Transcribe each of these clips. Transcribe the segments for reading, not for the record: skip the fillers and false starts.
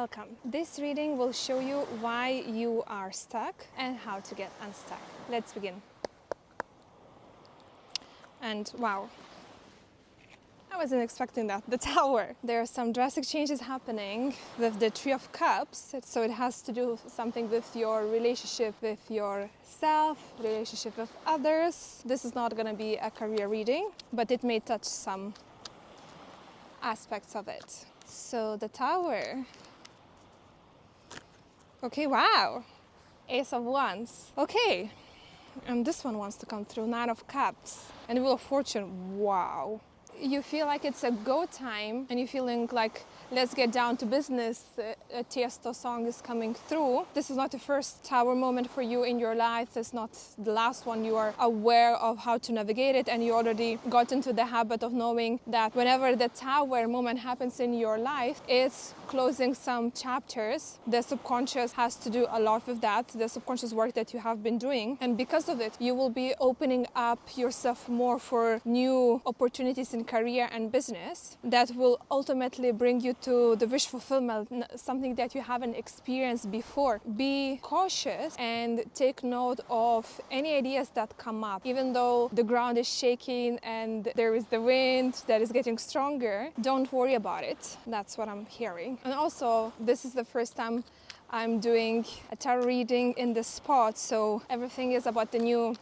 Welcome. This reading will show you why you are stuck and how to get unstuck. Let's begin. And wow, I wasn't expecting that. The Tower. There are some drastic changes happening with the Three of Cups. So it has to do something with your relationship with yourself, relationship with others. This is not going to be a career reading, but it may touch some aspects of it. So the Tower. Okay, wow. Ace of Wands. Okay. And this one wants to come through. Nine of Cups. And Wheel of Fortune. Wow. You feel like it's a go time and you're feeling like let's get down to business. A Tiesto song is coming through. This is not the first Tower moment for you in your life. It's not the last one. You are aware of how to navigate it, and you already got into the habit of knowing that whenever the Tower moment happens in your life, it's closing some chapters. The subconscious has to do a lot with that, the subconscious work that you have been doing, and because of it you will be opening up yourself more for new opportunities in career and business that will ultimately bring you to the wish fulfillment, something that you haven't experienced before. Be cautious and take note of any ideas that come up. Even though the ground is shaking and there is the wind that is getting stronger, don't worry about it. That's what I'm hearing. And also, this is the first time I'm doing a tarot reading in this spot, so everything is about the new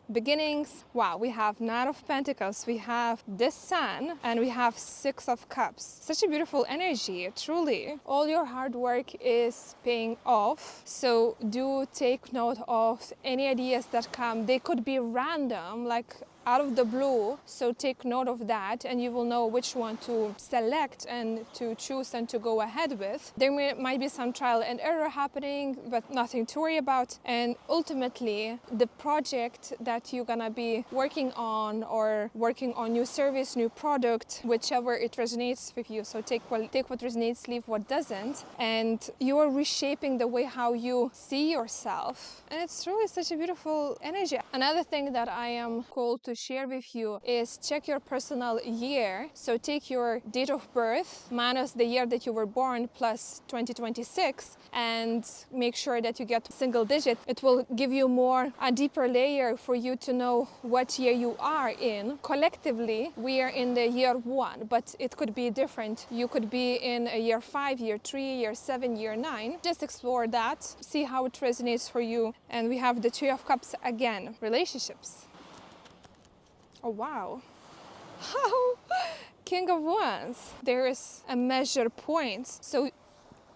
beginnings. Wow, we have Nine of Pentacles, we have the Sun, and we have Six of Cups. Such a beautiful energy, truly. All your hard work is paying off, so do take note of any ideas that come. They could be random, like out of the blue, so take note of that and you will know which one to select and to choose and to go ahead with. There might be some trial and error happening, but nothing to worry about. And ultimately, the project that you're gonna be working on, or working on new service, new product, whichever it resonates with you. So take what resonates, leave what doesn't, and you are reshaping the way how you see yourself. And it's really such a beautiful energy. Another thing that I am called to share with you is check your personal year. So take your date of birth minus the year that you were born plus 2026 and make sure that you get single digit. It will give you a deeper layer for you to know what year you are in. Collectively, we are in the year 1, but it could be different. You could be in a year 5, year 3, year 7, year 9. Just explore that, see how it resonates for you. And we have the Three of Cups again, relationships. Oh, wow. How? King of Wands. There is a measure point. So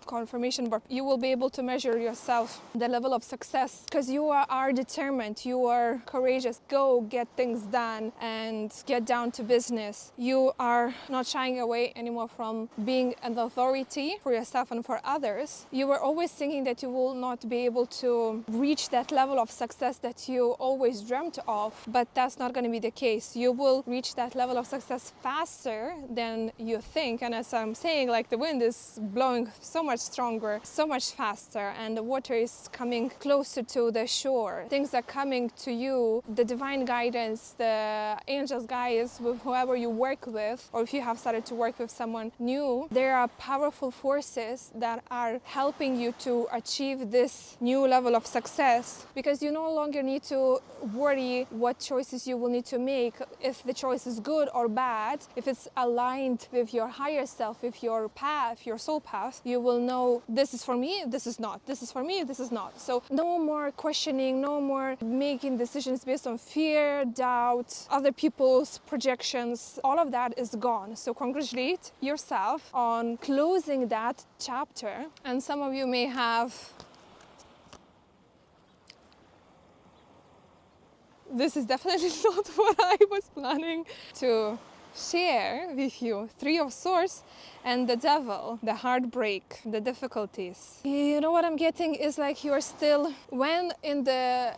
confirmation, but you will be able to measure yourself, the level of success, because you are determined, you are courageous. Go get things done and get down to business. You are not shying away anymore from being an authority for yourself and for others. You were always thinking that you will not be able to reach that level of success that you always dreamt of, but that's not going to be the case. You will reach that level of success faster than you think. And as I'm saying, like, the wind is blowing so much stronger, so much faster, and the water is coming closer to the shore. Things are coming to you, the divine guidance, the angels, guides, with whoever you work with, or if you have started to work with someone new, there are powerful forces that are helping you to achieve this new level of success, because you no longer need to worry what choices you will need to make, if the choice is good or bad, if it's aligned with your higher self, with your path, your soul path. You will know this is for me, this is not, this is for me, this is not. So no more questioning, no more making decisions based on fear, doubt, other people's projections. All of that is gone. So congratulate yourself on closing that chapter. And some of you may have, this is definitely not what I was planning to share with you. Three of Swords and the Devil, the heartbreak, the difficulties. You know what I'm getting is like you're still, when in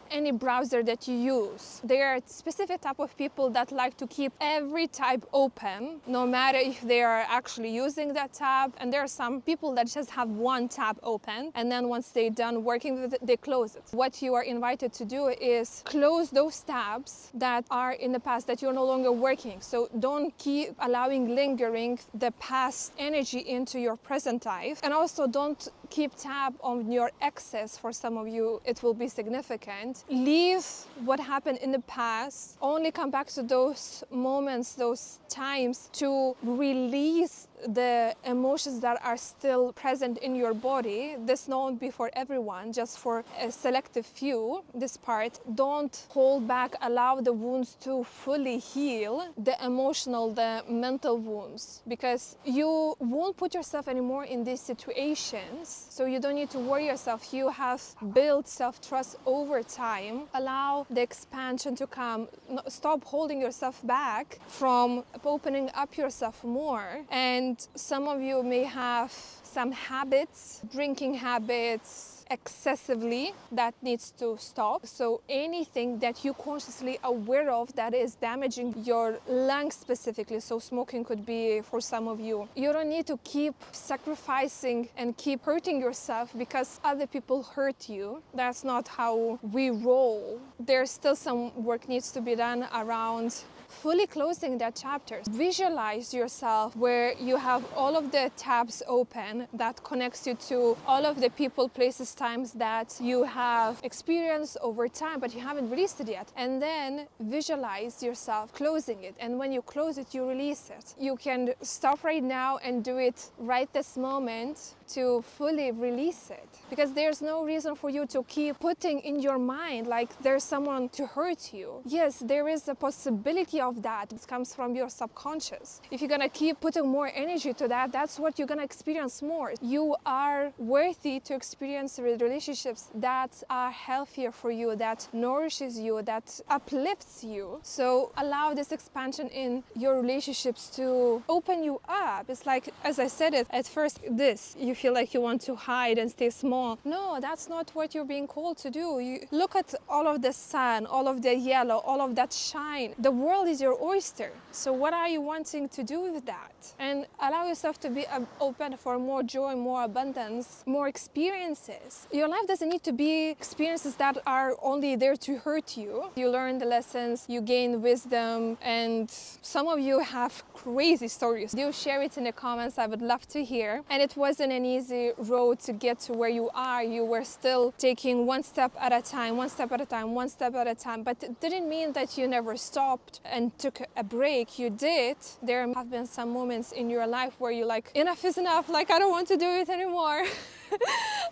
any browser that you use, there are specific type of people that like to keep every tab open, no matter if they are actually using that tab. And there are some people that just have one tab open, and then once they're done working with it, they close it. What you are invited to do is close those tabs that are in the past that you're no longer working. So don't keep allowing lingering the past energy into your present life. And also don't keep tab on your excess. For some of you, it will be significant. Leave what happened in the past. Only come back to those moments, those times, to release the emotions that are still present in your body. This won't be for everyone, just for a selective few. This part, don't hold back, allow the wounds to fully heal, the emotional, the mental wounds, because you won't put yourself anymore in these situations, so you don't need to worry yourself. You have built self-trust over time. Allow the expansion to come. Stop holding yourself back from opening up yourself more. And some of you may have some habits, drinking habits, excessively, that needs to stop. So anything that you're consciously aware of that is damaging your lungs specifically, so smoking could be for some of you. You don't need to keep sacrificing and keep hurting yourself because other people hurt you. That's not how we roll. There's still some work needs to be done around fully closing that chapter. Visualize yourself where you have all of the tabs open that connects you to all of the people, places, times that you have experienced over time, but you haven't released it yet. And then visualize yourself closing it. And when you close it, you release it. You can stop right now and do it right this moment to fully release it, because there's no reason for you to keep putting in your mind like there's someone to hurt you. Yes, there is a possibility of that. It comes from your subconscious. If you're gonna keep putting more energy to that, that's what you're gonna experience more. You are worthy to experience relationships that are healthier for you, that nourishes you, that uplifts you. So allow this expansion in your relationships to open you up. It's like, as I said it at first, you feel like you want to hide and stay small. No, that's not what you're being called to do. You look at all of the sun, all of the yellow, all of that shine. The world is your oyster. So what are you wanting to do with that? And allow yourself to be open for more joy, more abundance, more experiences. Your life doesn't need to be experiences that are only there to hurt you. You learn the lessons, you gain wisdom, and some of you have crazy stories. Do share it in the comments. I would love to hear. And it wasn't an easy road to get to where you are. You were still taking one step at a time, one step at a time, one step at a time. But it didn't mean that you never stopped and took a break. You did. There have been some moments in your life where you're like, enough is enough. Like, I don't want to do it anymore.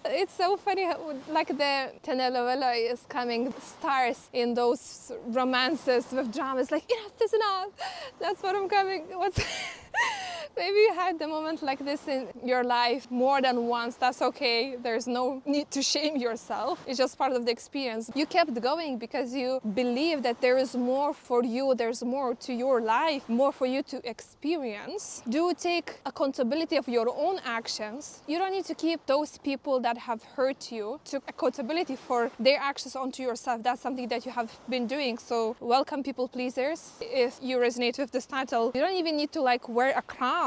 It's so funny how, like, the telenovela is coming, stars in those romances with dramas, like, enough is enough. That's what I'm coming. Maybe you had the moment like this in your life more than once. That's okay. There's no need to shame yourself. It's just part of the experience. You kept going because you believe that there is more for you. There's more to your life, more for you to experience. Do take accountability of your own actions. You don't need to keep those people that have hurt you. Took accountability for their actions onto yourself. That's something that you have been doing. So welcome, people pleasers. If you resonate with this title, you don't even need to like wear a crown.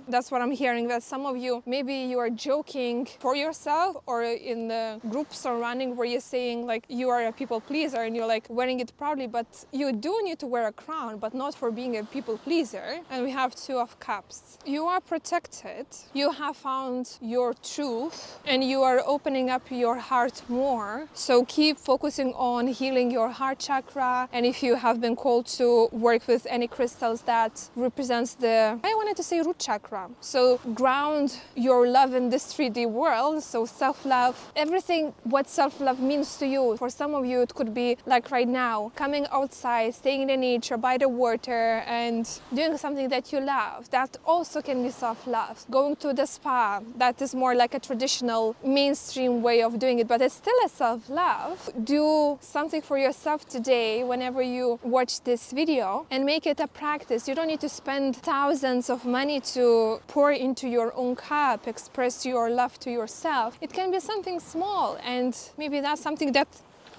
That's what I'm hearing, that some of you, maybe you are joking for yourself or in the group surrounding where you're saying like you are a people pleaser and you're like wearing it proudly, but you do need to wear a crown, but not for being a people pleaser. And we have Two of Cups. You are protected. You have found your truth and you are opening up your heart more. So keep focusing on healing your heart chakra. And if you have been called to work with any crystals that represents the, I wanted to say root chakra. So ground your love in this 3D world. So self-love, everything what self-love means to you. For some of you, it could be like right now, coming outside, staying in the nature, by the water, and doing something that you love. That also can be self-love. Going to the spa, that is more like a traditional mainstream way of doing it, but it's still a self-love. Do something for yourself today whenever you watch this video and make it a practice. You don't need to spend thousands of money to pour into your own cup, express your love to yourself. It can be something small, and maybe that's something that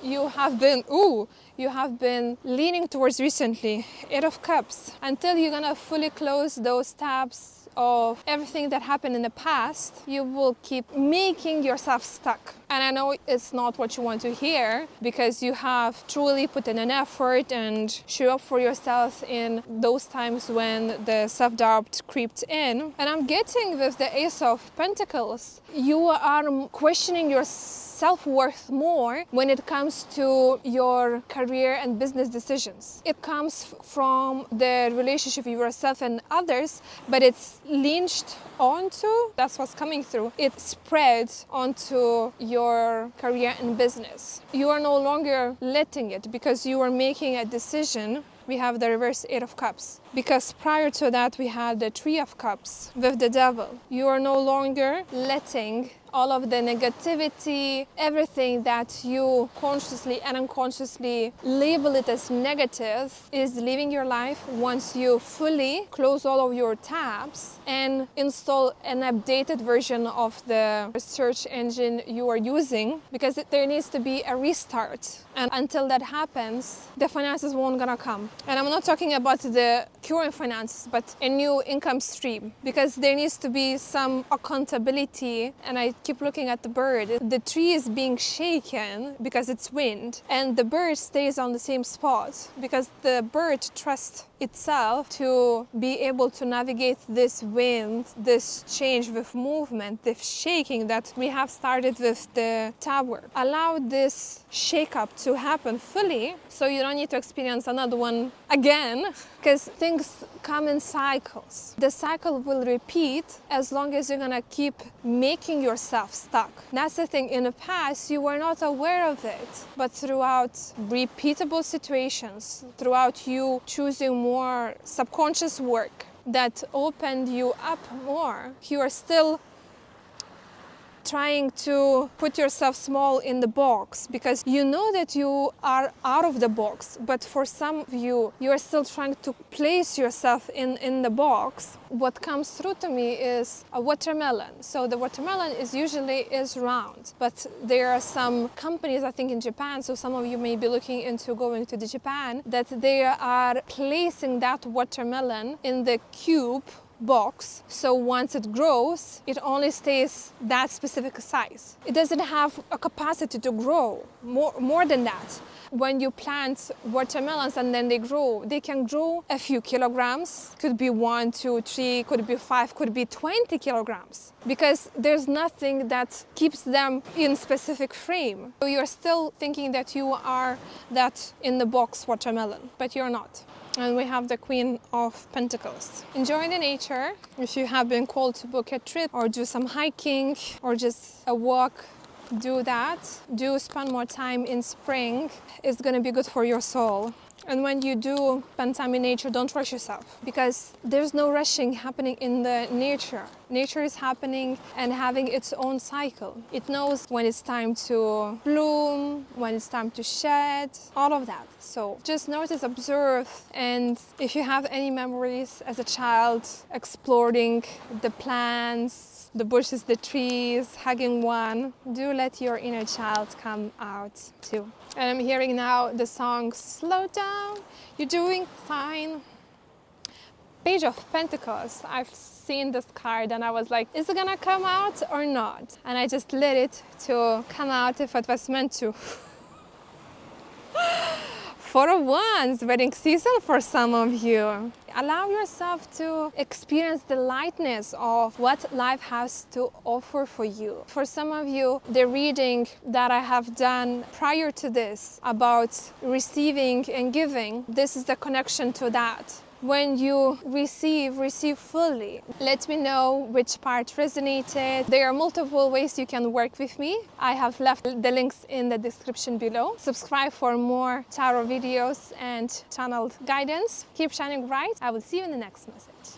you have been leaning towards recently. Eight of Cups. Until you're gonna fully close those tabs of everything that happened in the past, you will keep making yourself stuck. And I know it's not what you want to hear, because you have truly put in an effort and show up for yourself in those times when the self-doubt creeped in. And I'm getting with the Ace of Pentacles, you are questioning your self-worth more when it comes to your career and business decisions. It comes from the relationship with yourself and others, but it's linked onto, that's what's coming through, it spreads onto your career and business. You are no longer letting it, because you are making a decision. We have the reverse Eight of Cups, because prior to that we had the Three of Cups with the Devil. You are no longer letting all of the negativity, everything that you consciously and unconsciously label it as negative, is leaving your life once you fully close all of your tabs and install an updated version of the search engine you are using, because there needs to be a restart. And until that happens, the finances won't gonna come. And I'm not talking about the current finances, but a new income stream, because there needs to be some accountability. And I keep looking at the bird. The tree is being shaken because it's wind, and the bird stays on the same spot because the bird trusts itself to be able to navigate this wind, this change with movement, this shaking that we have started with the tower. Allow this shake-up to happen fully, so you don't need to experience another one again, because things come in cycles. The cycle will repeat as long as you're gonna keep making yourself stuck. That's the thing. In the past, you were not aware of it, but throughout repeatable situations, throughout you choosing more subconscious work that opened you up more, you are still trying to put yourself small in the box, because you know that you are out of the box, but for some of you, you are still trying to place yourself in the box. What comes through to me is a watermelon. So the watermelon is usually round, but there are some companies, I think in Japan, so some of you may be looking into going to Japan, that they are placing that watermelon in the cube box, so once it grows, it only stays that specific size. It doesn't have a capacity to grow more than that. When you plant watermelons and then they grow, they can grow a few kilograms, could be 1, 2, 3, could be 5, could be 20 kilograms, because there's nothing that keeps them in specific frame. So you're still thinking that you are that in the box watermelon, but you're not. And we have the Queen of Pentacles. Enjoy the nature. If you have been called to book a trip or do some hiking or just a walk, do that. Do spend more time in spring. It's gonna be good for your soul. And when you do spend time in nature, don't rush yourself, because there's no rushing happening in the nature. Nature is happening and having its own cycle. It knows when it's time to bloom, when it's time to shed, all of that. So just notice, observe, and if you have any memories as a child exploring the plants, the bushes, the trees, hugging one, do let your inner child come out too. And I'm hearing now the song Slow Down, You're Doing Fine. Page of Pentacles. I've seen this card and I was like, is it gonna come out or not? And I just let it to come out if it was meant to. Four of Wands, wedding season for some of you. Allow yourself to experience the lightness of what life has to offer for you. For some of you, the reading that I have done prior to this about receiving and giving, this is the connection to that. When you receive fully. Let me know which part resonated. There are multiple ways you can work with me. I have left the links in the description below. Subscribe for more tarot videos and channeled guidance. Keep shining bright. I will see you in the next message.